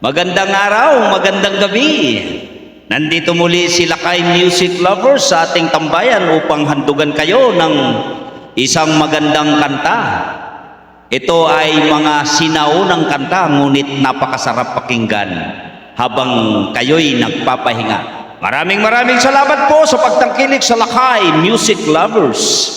Magandang araw, magandang gabi. Nandito muli si Lakay Music Lovers sa ating tambayan upang handugan kayo ng isang magandang kanta. Ito ay mga sinaunang kanta ngunit napakasarap pakinggan habang kayo'y nagpapahinga. Maraming salamat po sa pagtangkilik sa Lakay Music Lovers.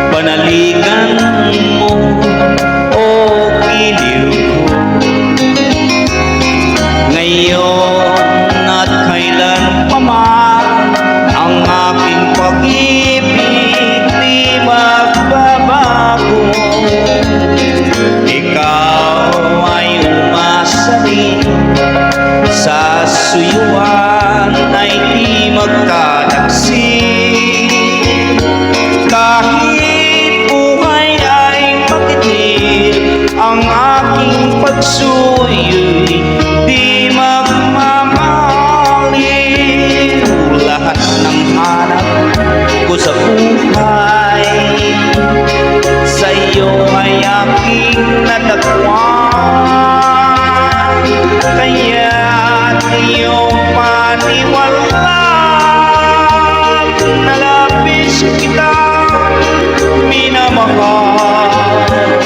Panaligan mo o giliw ko ngayon at kailan pa man ang aking pag-ibig di magbabago. Ikaw ay umasa rin sa suyuan ay di magkadaksi. Kahit buhay ay matitil, ang aking pagsuyo'y di magmamaliw. Lahat ng hanap ko sa buhay sa iyo ay aking natagpuan. Kaya't iyong paniwalaan na labis kita minamahal.